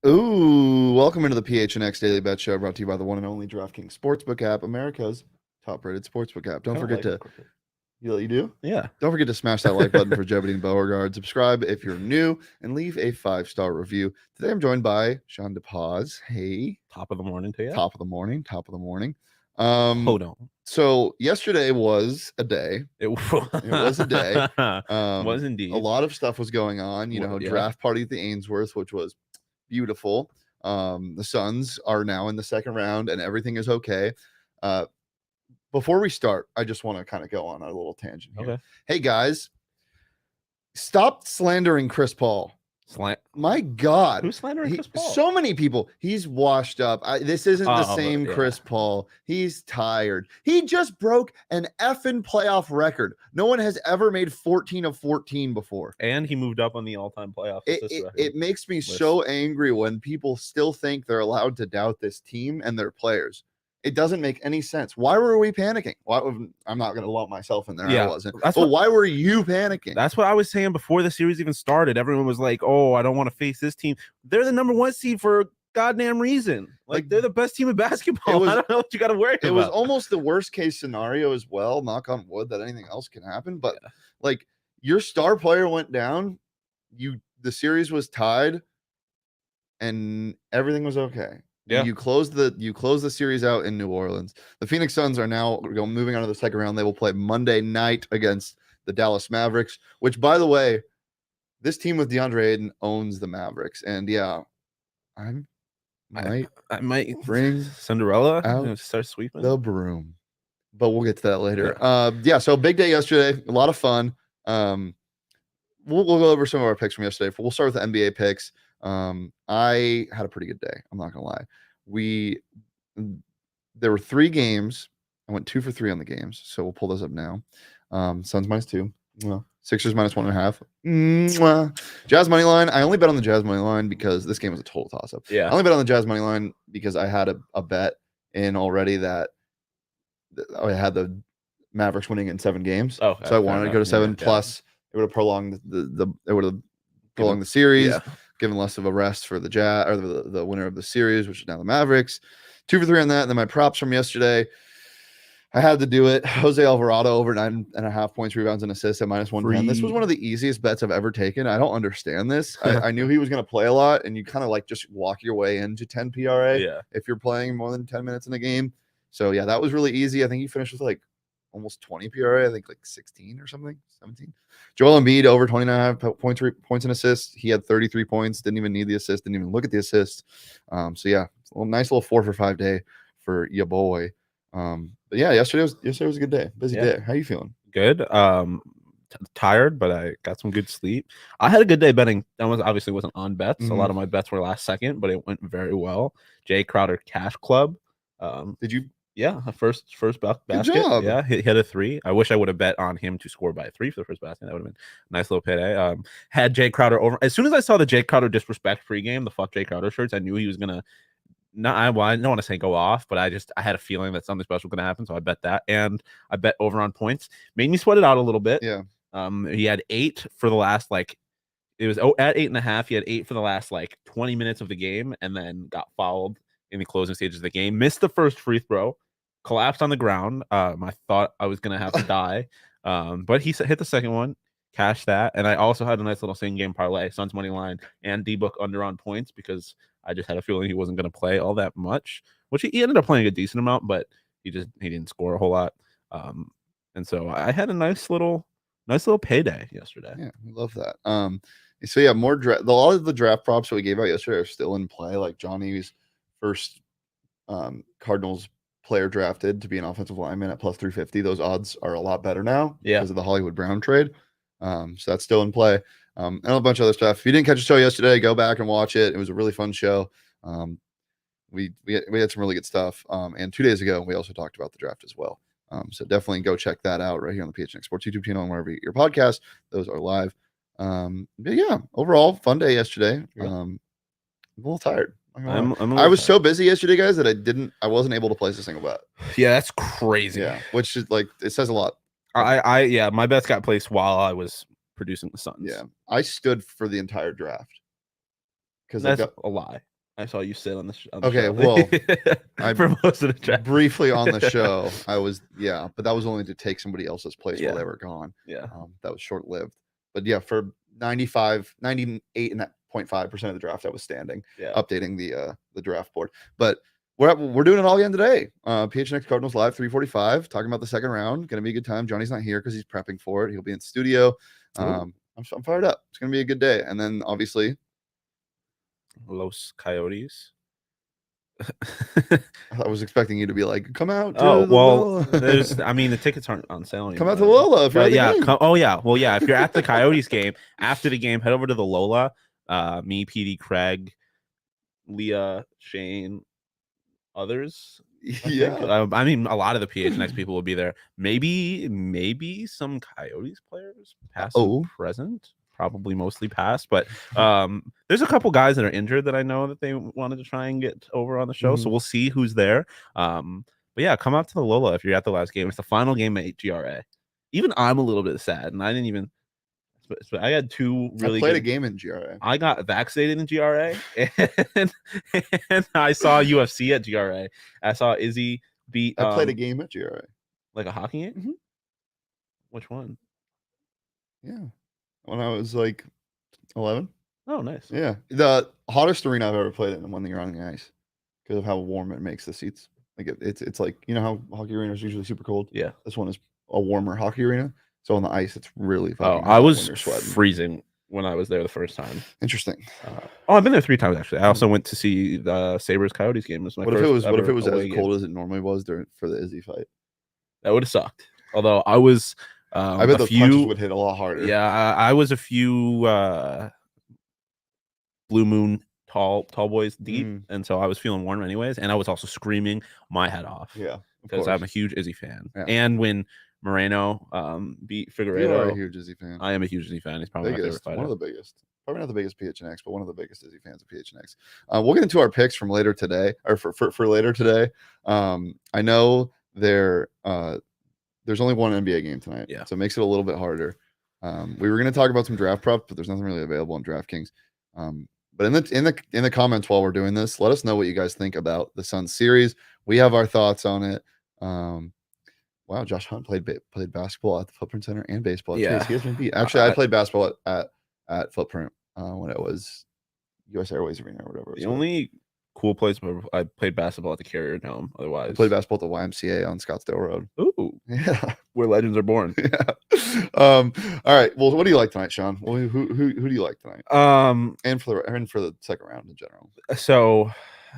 Ooh, welcome into the PHNX Daily Bet Show, brought to you by the one and only DraftKings Sportsbook app, America's top-rated sportsbook app. Don't Kinda forget like to, it cricket. you do? Yeah. Don't forget to smash that like button for Jebediah and Beauregard. Subscribe if you're new, and leave a 5-star review. Today I'm joined by Sean DePaz. Hey, Top of the morning to you. top of the morning. Hold on. So yesterday was a day. It was a day. Was A indeed. lot of stuff was going on. Yeah. Draft party at the Ainsworth, which was beautiful. The Suns are now in the second round, and everything is okay. Before we start, I just want to kind of go on a little tangent here. Okay. Hey guys, stop slandering Chris Paul. My God, Who's slandering Chris Paul? So many people. He's washed up. This isn't the same yeah. Chris Paul. He's tired. He just broke an effing playoff record. No one has ever made 14 of 14 before. And he moved up on the all-time playoff assist record. It makes me so angry when people still think they're allowed to doubt this team and their players. It doesn't make any sense. Why were we panicking? I'm not going to lump myself in there. Yeah, I wasn't. Why were you panicking? That's what I was saying before the series even started. Everyone was like, "Oh, I don't want to face this team. They're the number one seed for a goddamn reason. Like they're the best team in basketball. I don't know what you got to worry about." It was almost the worst case scenario as well. Knock on wood that anything else can happen. But like your star player went down, the series was tied, and everything was okay. Yeah. You close the series out in New Orleans. The Phoenix Suns are now moving on to the second round. They will play Monday night against the Dallas Mavericks, which, by the way, this team with DeAndre Ayton owns the Mavericks. And yeah, I might bring Cinderella out start sweeping the broom. But we'll get to that later. Yeah. So big day yesterday, a lot of fun. We'll go over some of our picks from yesterday. We'll start with the NBA picks. I had a pretty good day. I'm not gonna lie. There were 3 games. I went 2 for 3 on the games. So we'll pull those up now. Suns -2. Sixers -1.5. Jazz money line. I only bet on the Jazz money line because this game was a total toss up. Yeah. I only bet on the Jazz money line because I had a bet in already that I had the Mavericks winning in 7 games. So I wanted to go to 7 plus. It would have prolonged the series, given less of a rest for the Jazz or the winner of the series, which is now the Mavericks. 2 for 3 on that. And then my props from yesterday, I had to do it. Jose Alvarado over 9.5 points, rebounds, and assists at -110. This was one of the easiest bets I've ever taken. I don't understand this. I knew he was going to play a lot, and you kind of like just walk your way into 10 PRA if you're playing more than 10 minutes in a game. So yeah, that was really easy. I think he finished with like almost 20 PRA. I think like 16 or something, 17. Joel Embiid over 29 points and assists. He had 33 points. Didn't even need the assist. Didn't even look at the assist. So yeah, nice little 4 for 5 day for your boy. But yeah, yesterday was a good day. Busy day. How you feeling? Good. Tired, but I got some good sleep. I had a good day betting. That obviously wasn't on bets. A lot of my bets were last second, but it went very well. Jay Crowder Cash Club. Did you? Yeah, first basket. Good job. Yeah, he hit a 3. I wish I would have bet on him to score by 3 for the first basket. That would have been a nice little payday. Had Jay Crowder over. As soon as I saw the Jay Crowder disrespect pregame, the fuck Jay Crowder shirts, I knew he was gonna. I don't want to say go off, but I had a feeling that something special was gonna happen, so I bet that, and I bet over on points. Made me sweat it out a little bit. Yeah. He had 8 for the last it was at 8.5. He had 8 for the last 20 minutes of the game, and then got fouled in the closing stages of the game. Missed the first free throw. Collapsed on the ground. I thought I was gonna have to die, but he hit the second one, cashed that, and I also had a nice little same game parlay, Suns money line and D-Book under on points because I just had a feeling he wasn't gonna play all that much, which he ended up playing a decent amount, but he didn't score a whole lot, and so I had a nice little payday yesterday. Yeah, we love that. So yeah, a lot of the draft props that we gave out yesterday are still in play. Like Johnny's first Cardinals player drafted to be an offensive lineman at +350. Those odds are a lot better now because of the Hollywood Brown trade. So that's still in play. And a bunch of other stuff. If you didn't catch the show yesterday, go back and watch it. It was a really fun show. We had some really good stuff. And 2 days ago, we also talked about the draft as well. So definitely go check that out right here on the PHNX Sports YouTube channel and wherever you get your podcast. Those are live. But yeah, overall, fun day yesterday. I'm a little tired. I was so busy yesterday, guys, that I wasn't able to place a single bet. Yeah, that's crazy. Yeah, which is it says a lot. My bets got placed while I was producing the Suns. Yeah, I stood for the entire draft because that's a lie. I saw you sit on the show. Well, for most of the draft. Briefly on the show, I was, but that was only to take somebody else's place while they were gone. Yeah. That was short lived. But yeah, for 98.5% of the draft, I was standing, updating the draft board. But we're doing it all again today. PHNX Cardinals Live 345, talking about the second round. Gonna be a good time. Johnny's not here because he's prepping for it. He'll be in studio. I'm fired up. It's gonna be a good day. And then obviously Los Coyotes. I was expecting you to be like, come out. The tickets aren't on sale anymore. Come out to Lola if you're at the game. If you're at the Coyotes game, after the game, head over to the Lola. Me, PD, Craig, Leah, Shane, others. Yeah. I mean, a lot of the PHNX people will be there. Maybe some Coyotes players, past and present. Probably mostly past, but there's a couple guys that are injured that I know that they wanted to try and get over on the show. So we'll see who's there. But yeah, come out to the Lola if you're at the last game. It's the final game at GRA. Even I'm a little bit sad, and I didn't even. I had two really. I played a game in GRA. I got vaccinated in GRA, and I saw UFC at GRA. I saw Izzy beat. I played a game at GRA, like a hockey game. Which one? Yeah. When I was like 11. Oh, nice. Yeah. The hottest arena I've ever played in, the one that you're on the ice, because of how warm it makes the seats. Like it's like, you know how hockey arenas are usually super cold? Yeah. This one is a warmer hockey arena. So on the ice, it's really fucking I was freezing when I was there the first time. Interesting. I've been there 3 times actually. I also went to see the Sabres Coyotes game. What if it was as cold as it normally was for the Izzy fight? That would have sucked. Although I was I bet the punches would hit a lot harder. Yeah, I was a few Blue Moon tall boys deep, and so I was feeling warm anyways, and I was also screaming my head off. Yeah, because I'm a huge Izzy fan. Yeah. And when Moreno beat Figueredo, you are a huge Izzy fan. I am a huge Izzy fan. He's probably my favorite fighter. One of the biggest. Probably not the biggest PHNX, but one of the biggest Izzy fans of PHNX. We'll get into our picks from later today, or for later today. I know there's only one NBA game tonight, so it makes it a little bit harder. We were going to talk about some draft prep, but there's nothing really available on DraftKings. But in the comments while we're doing this, let us know what you guys think about the Suns series. We have our thoughts on it. Wow, Josh Hunt played basketball at the Footprint Center and baseball at Chase. He has been beat. Actually, I played basketball at Footprint when it was US Airways Arena or whatever. The only cool place where I played basketball at the Carrier Dome. Otherwise, I played basketball at the YMCA on Scottsdale Road. Ooh, yeah, where legends are born. Yeah. All right. Well, what do you like tonight, Shawn? Well, who do you like tonight? And for the second round in general. So,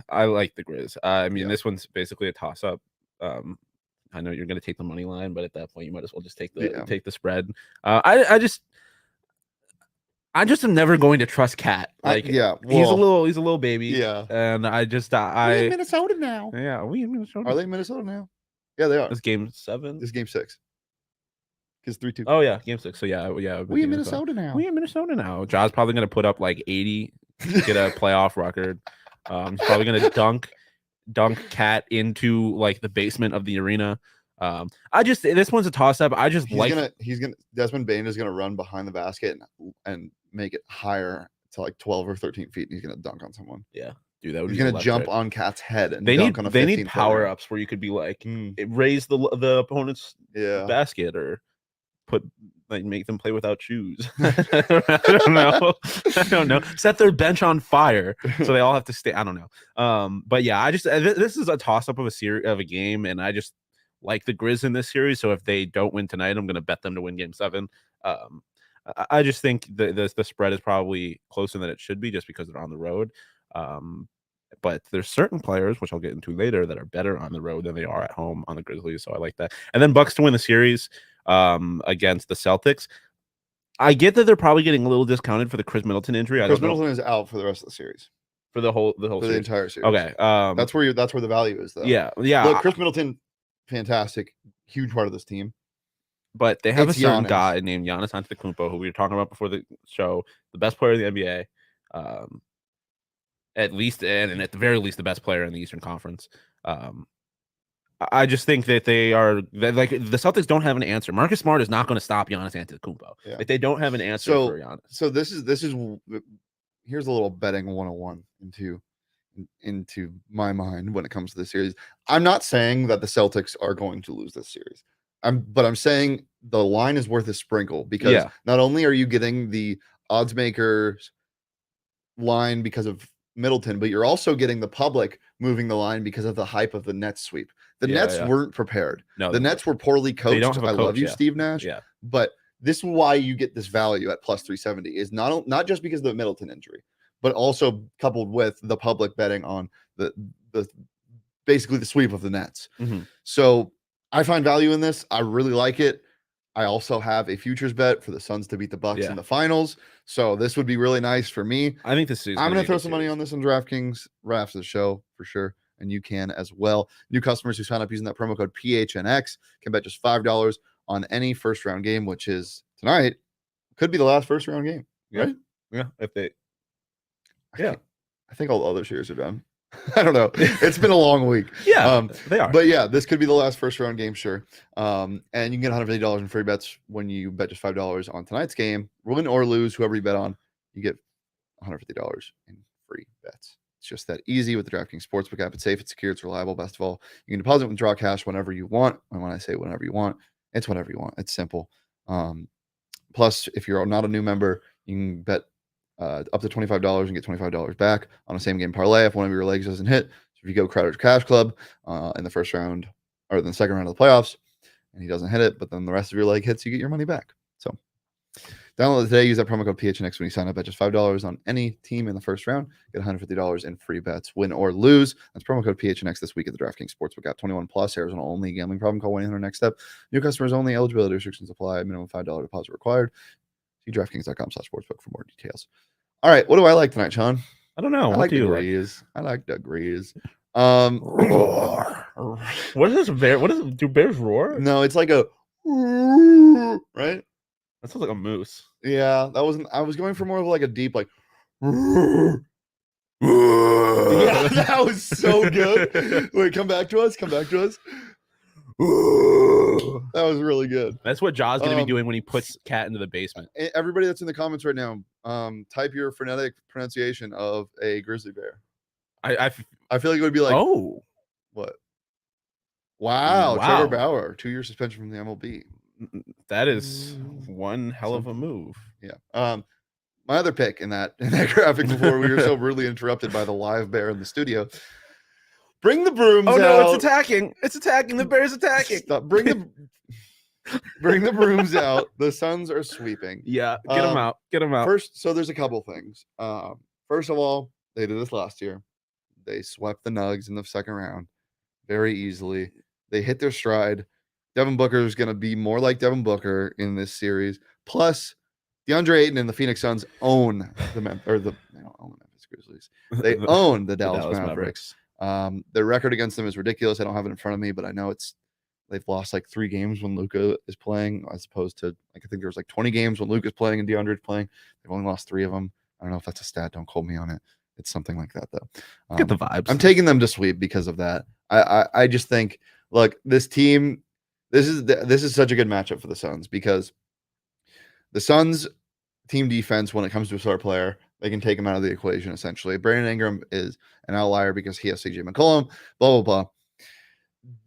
I like the Grizz. I mean, this one's basically a toss up. I know you're going to take the money line, but at that point, you might as well just take the spread. I just am never going to trust Cat. Like, he's a little baby. Yeah, and I we're in Minnesota now. Yeah, we in Minnesota. Are they in Minnesota now? Yeah, they are. It's game 7. This is game 6. Because 3-2. Oh yeah, game 6. So yeah. We in Minnesota now. We in Minnesota now. Ja's probably going to put up like 80, get a playoff record. He's probably going to dunk Cat into like the basement of the arena. This one's a toss up. Desmond Bane is gonna run behind the basket and make it higher to like 12 or 13 feet, and he's gonna dunk on someone. Yeah, dude, that would he's gonna jump on Cat's head and they dunk need power ups where you could be like raise the opponent's basket or make them play without shoes. I don't know. Set their bench on fire so they all have to stay. I don't know. But yeah, this is a toss up of a game, and I just like the Grizz in this series. So if they don't win tonight, I'm going to bet them to win game 7. I just think the spread is probably closer than it should be just because they're on the road. But there's certain players, which I'll get into later, that are better on the road than they are at home on the Grizzlies. So I like that. And then Bucks to win the series against the Celtics. I get that they're probably getting a little discounted for the Chris Middleton injury. Chris Middleton is out for the rest of the series. For the whole series. The entire series. Okay. That's where the value is, though. Yeah. Look, Chris Middleton, fantastic, huge part of this team. But they have a certain guy named Giannis Antetokounmpo, who we were talking about before the show, the best player in the NBA, at least, and at the very least, the best player in the Eastern Conference. I just think that like the Celtics don't have an answer. Marcus Smart is not going to stop Giannis Antetokounmpo. Yeah. Like, they don't have an answer for Giannis. So this is here's a little betting 101 into into my mind when it comes to the series. I'm not saying that the Celtics are going to lose this series. But I'm saying the line is worth a sprinkle because not only are you getting the odds makers line because of Middleton, but you're also getting the public moving the line because of the hype of the Nets sweep. The Nets weren't prepared. No, the Nets were poorly coached. They don't have a coach, I love you, Steve Nash. Yeah. But this is why you get this value at plus 370 is not just because of the Middleton injury, but also coupled with the public betting on the basically the sweep of the Nets. Mm-hmm. So I find value in this. I really like it. I also have a futures bet for the Suns to beat the Bucks in the finals. So this would be really nice for me. I think this is. I'm going to throw some money on this on DraftKings right after the show for sure. And you can as well. New customers who sign up using that promo code PHNX can bet just $5 on any first round game, which is tonight. Could be the last first round game, right? Yeah. I think all the other series are done. I don't know. It's been a long week. They are. But yeah, this could be the last first round game, sure. And you can get $150 in free bets when you bet just $5 on tonight's game. Win or lose, whoever you bet on, you get $150 in free bets. It's just that easy with the DraftKings Sportsbook app. It's safe, it's secure, it's reliable. Best of all, you can deposit and withdraw cash whenever you want. And when I say whenever you want, it's whenever you want. It's simple. Plus, if you're not a new member, you can bet up to $25 and get $25 back on a same game parlay if one of your legs doesn't hit. So if you go Crowder's Cash Club in the first round or in the second round of the playoffs and he doesn't hit it, but then the rest of your leg hits, you get your money back. So download it today. Use that promo code PHNX when you sign up at just $5 on any team in the first round. Get $150 in free bets, win or lose. That's promo code PHNX this week at the DraftKings Sportsbook app. 21 plus, Arizona only. Gambling problem? Call 1-800-NEXT STEP. New customers only. Eligibility restrictions apply. Minimum $5 deposit required. See DraftKings.com/sportsbook for more details. All right, what do I like tonight, Shawn? I don't know. What do you like? I like the Grease. Roar. What is this bear? Do bears roar? No, it's like a right. That sounds like a moose. Yeah, that wasn't. I was going for more of like a deep, like. Yeah, that was so good. Wait, come back to us. That was really good. That's what Jaw's going to be doing when he puts Cat into the basement. Everybody that's in the comments right now, type your phonetic pronunciation of a grizzly bear. I feel like it would be like, oh, what? Wow. Trevor Bauer, 2-year suspension from the MLB. That is one hell of a move. Yeah. My other pick in that graphic before we were so rudely interrupted by the live bear in the studio. Bring the brooms out. Oh no, it's attacking. The bear's attacking. Stop. Bring the brooms out. The Suns are sweeping. Yeah, get them out. First, so there's a couple things. First of all, they did this last year. They swept the Nugs in the second round very easily. They hit their stride. Devin Booker is going to be more like Devin Booker in this series. Plus, DeAndre Ayton and the Phoenix Suns own they don't own the Memphis Grizzlies. They own the Dallas Mavericks. Their record against them is ridiculous. I don't have it in front of me, but I know they've lost like 3 games when Luka is playing, as opposed to I think there was like 20 games when Luka's playing and DeAndre's playing. They've only lost 3 of them. I don't know if that's a stat. Don't quote me on it. It's something like that though. Get the vibes. I'm taking them to sweep because of that. I just think, look, this team. This is such a good matchup for the Suns because the Suns team defense, when it comes to a star player, they can take him out of the equation, essentially. Brandon Ingram is an outlier because he has CJ McCollum, blah, blah, blah.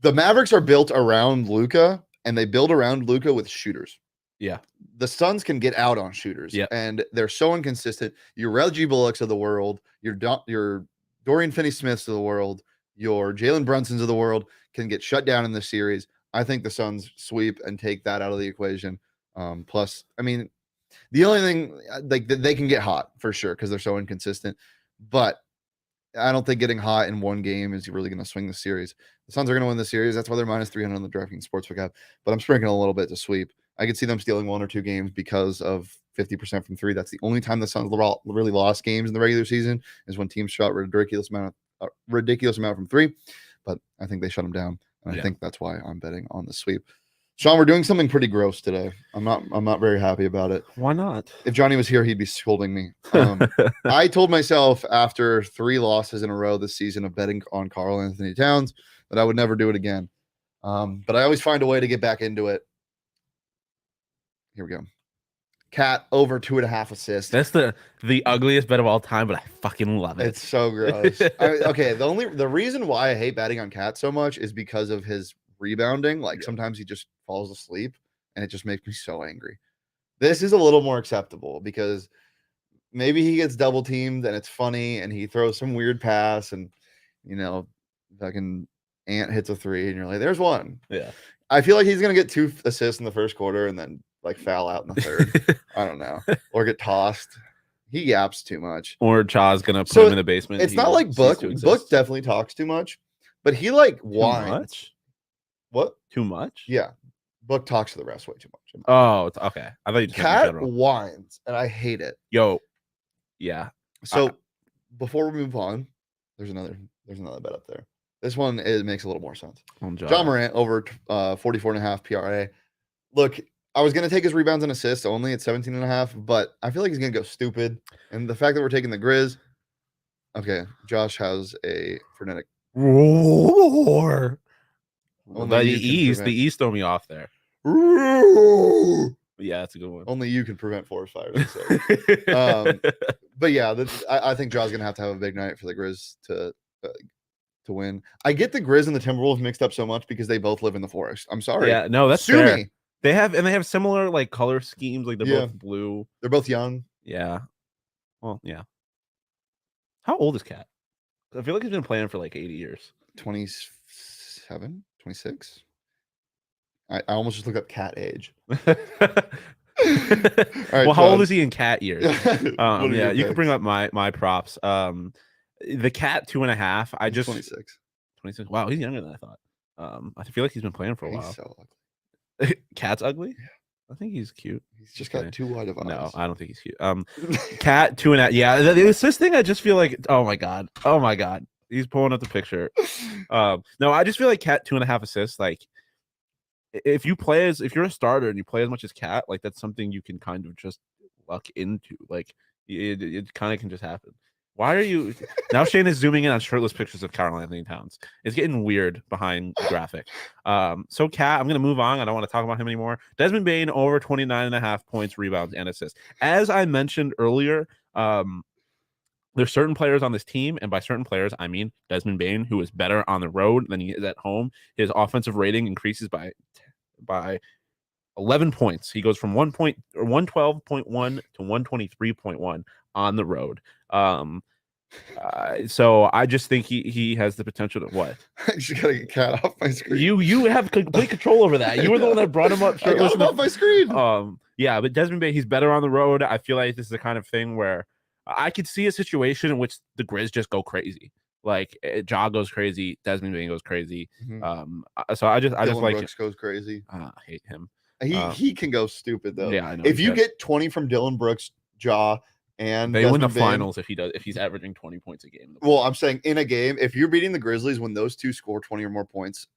The Mavericks are built around Luka, and they build around Luka with shooters. Yeah. The Suns can get out on shooters, and they're so inconsistent. Your Reggie Bullocks of the world, your Dorian Finney-Smiths of the world, your Jalen Brunsons of the world can get shut down in this series. I think the Suns sweep and take that out of the equation. Plus, I mean, the only thing, like, they can get hot for sure because they're so inconsistent. But I don't think getting hot in one game is really going to swing the series. The Suns are going to win the series. That's why they're minus 300 on the DraftKings Sportsbook app. But I'm sprinkling a little bit to sweep. I could see them stealing 1 or 2 games because of 50% from 3. That's the only time the Suns really lost games in the regular season is when teams shot a ridiculous amount from 3. But I think they shut them down. And I think that's why I'm betting on the sweep. Shawn, we're doing something pretty gross today. I'm not very happy about it. Why not? If Johnny was here, he'd be scolding me. I told myself after 3 losses in a row this season of betting on Karl Anthony Towns that I would never do it again. But I always find a way to get back into it. Here we go. Cat over 2.5 assists. That's the ugliest bet of all time, but I fucking love it. It's so gross. Okay, the reason why I hate betting on Cat so much is because of his rebounding. Like sometimes he just falls asleep, and it just makes me so angry. This is a little more acceptable because maybe he gets double teamed and it's funny, and he throws some weird pass, and fucking Ant hits a 3, and you're like, "There's one." Yeah. I feel like he's gonna get 2 assists in the first quarter, and then like foul out in the third. I don't know, or get tossed. He yaps too much. Or Cha's gonna put him in the basement. It's not like Book. Book definitely talks too much, but he like whines. Too much? What? Too much? Yeah. Book talks to the refs way too much. Oh, it's okay. I thought you just Cat whines, and I hate it. Yo, yeah. So before we move on, there's another bet up there. This one makes a little more sense. John Morant over 44.5 PRA. Look, I was going to take his rebounds and assists only at 17.5, but I feel like he's going to go stupid. And the fact that we're taking the Grizz. Okay, Josh has a frenetic roar. The East throw me off there. Yeah, that's a good one. Only you can prevent forest fires. But yeah, I think Jaw's going to have a big night for the Grizz to win. I get the Grizz and the Timberwolves mixed up so much because they both live in the forest. I'm sorry. Yeah, no, that's Sue fair. me. They have similar like color schemes. Like they're both blue. They're both young. Yeah. Well, yeah. How old is Cat? I feel like he's been playing for like 80 years. 27, 26. I almost just looked up Cat age. Right, well, how old is he in Cat years? Yeah, you can bring up my props. The Cat 2.5. I just 26. 26. Wow, he's younger than I thought. I feel like he's been playing for a while. He's so ugly. Cat's ugly? Yeah. I think he's cute. He's just got too wide of eyes. No, I don't think he's cute. Cat 2.5. Yeah, the assist thing. I just feel like, oh my god, he's pulling up the picture. No, I just feel like Cat 2.5 assists. Like, if you're a starter and you play as much as Cat, like that's something you can kind of just luck into. Like, it kind of can just happen. Why are you now? Shane is zooming in on shirtless pictures of Karl Anthony Towns. It's getting weird behind the graphic. So Cat, I'm gonna move on. I don't want to talk about him anymore. Desmond Bane over 29.5 points, rebounds, and assists. As I mentioned earlier, there's certain players on this team, and by certain players, I mean Desmond Bane, who is better on the road than he is at home. His offensive rating increases by 11 points. He goes from 112.1 to 123.1 on the road. So I just think he has the potential to what? I just gotta get Cat off my screen. You have complete control over that. You were the one that brought him up. I got him off my screen. Yeah, but Desmond Bane, he's better on the road. I feel like this is the kind of thing where I could see a situation in which the Grizz just go crazy. Like Ja goes crazy, Desmond Bane goes crazy. Mm-hmm. So I just like Brooks goes crazy. I hate him. He can go stupid though. Yeah, I know. If you get 20 from Dylan Brooks, Ja, and they Desmond win the Bane, finals if he's averaging 20 points a game. Well, I'm saying in a game, if you're beating the Grizzlies when those two score 20 or more points,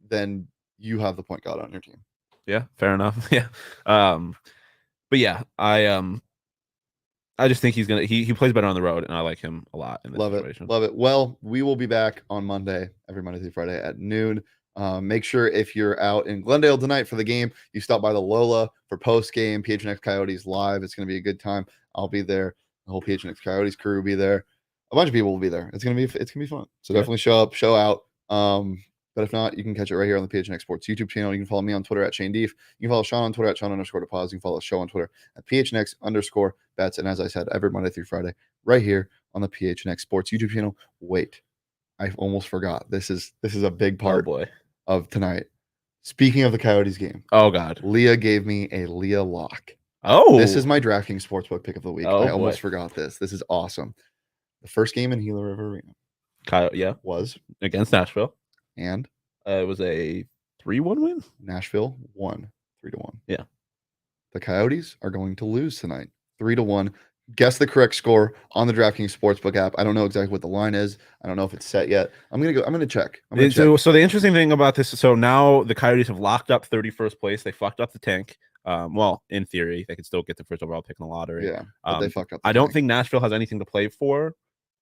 then you have the point guard on your team. Yeah, fair enough. Yeah. But yeah, I just think he plays better on the road, and I like him a lot in this situation. Love it. Well, we will be back on Monday, every Monday through Friday at noon. Make sure if you're out in Glendale tonight for the game, you stop by the Lola for post game PHNX Coyotes live. It's going to be a good time. I'll be there. The whole PHNX Coyotes crew will be there. A bunch of people will be there. It's gonna be fun. So definitely show up, show out. But if not, you can catch it right here on the PHNX Sports YouTube channel. You can follow me on Twitter at Shane Deef. You can follow Shawn on Twitter at Shawn_DePause. You can follow the show on Twitter at PHNX_bets. And as I said, every Monday through Friday, right here on the PHNX Sports YouTube channel. Wait, I almost forgot. This is a big part of tonight. Speaking of the Coyotes game. Oh God. Leah gave me a Leah lock. Oh, this is my DraftKings Sportsbook pick of the week. I almost forgot this. This is awesome. The first game in Gila River Arena. Was against Nashville. And it was a 3-1 win. Nashville won 3-1. Yeah. The Coyotes are going to lose tonight 3-1. Guess the correct score on the DraftKings Sportsbook app. I don't know exactly what the line is. I don't know if it's set yet. I'm gonna check. So the interesting thing about this, so now the Coyotes have locked up 31st place. They fucked up the tank. Well, in theory, they could still get the first overall pick in the lottery. Yeah, but they fucked up. I don't think Nashville has anything to play for.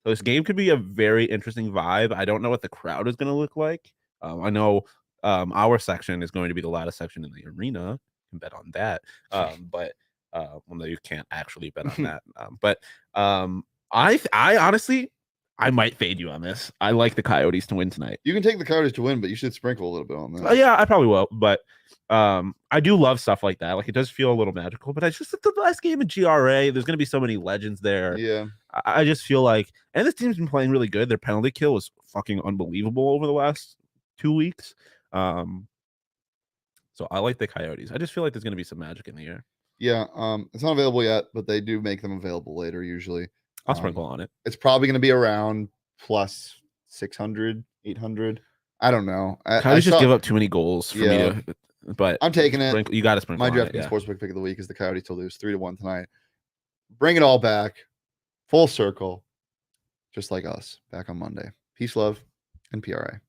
So this game could be a very interesting vibe. I don't know what the crowd is going to look like. I know our section is going to be the loudest section in the arena. You can bet on that. But Well, no, you can't actually bet on that. But I honestly, I might fade you on this. I like the Coyotes to win tonight. You can take the Coyotes to win, but you should sprinkle a little bit on that. Yeah, I probably will. But I do love stuff like that. Like, it does feel a little magical. But I just the last game in GRA, there's going to be so many legends there. Yeah. I just feel like, and this team's been playing really good. Their penalty kill was fucking unbelievable over the last 2 weeks. So I like the Coyotes. I just feel like there's going to be some magic in the air. Yeah, it's not available yet, but they do make them available later usually. I'll sprinkle on it. It's probably going to be around plus 600, 800. I don't know. Coyotes just give up too many goals for me to. But I'm taking it. You got to sprinkle. My DraftKings Sportsbook pick of the week is the Coyotes to lose 3-1 tonight. Bring it all back, full circle, just like us, back on Monday. Peace, love, and PRA.